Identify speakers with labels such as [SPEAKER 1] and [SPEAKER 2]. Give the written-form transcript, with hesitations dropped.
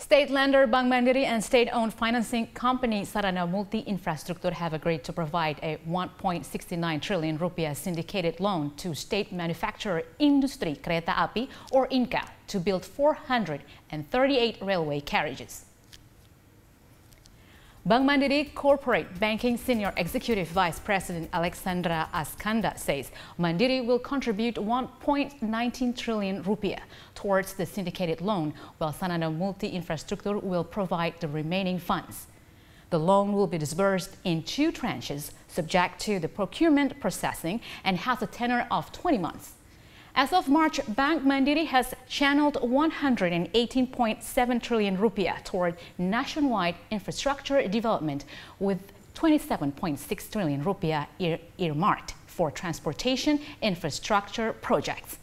[SPEAKER 1] State lender Bank Mandiri and state-owned financing company Sarana Multi Infrastructure have agreed to provide a 1.69 trillion rupiah syndicated loan to state manufacturer Industri Kereta Api or INKA to build 438 railway carriages. Bank Mandiri Corporate Banking Senior Executive Vice President Alexandra Askanda says Mandiri will contribute 1.19 trillion rupiah towards the syndicated loan, while Sarana Multi Infrastructure will provide the remaining funds. The loan will be disbursed in 2 tranches, subject to the procurement processing, and has a tenor of 20 months. As of March, Bank Mandiri has channeled 118.7 trillion rupiah toward nationwide infrastructure development, with 27.6 trillion rupiah earmarked for transportation infrastructure projects.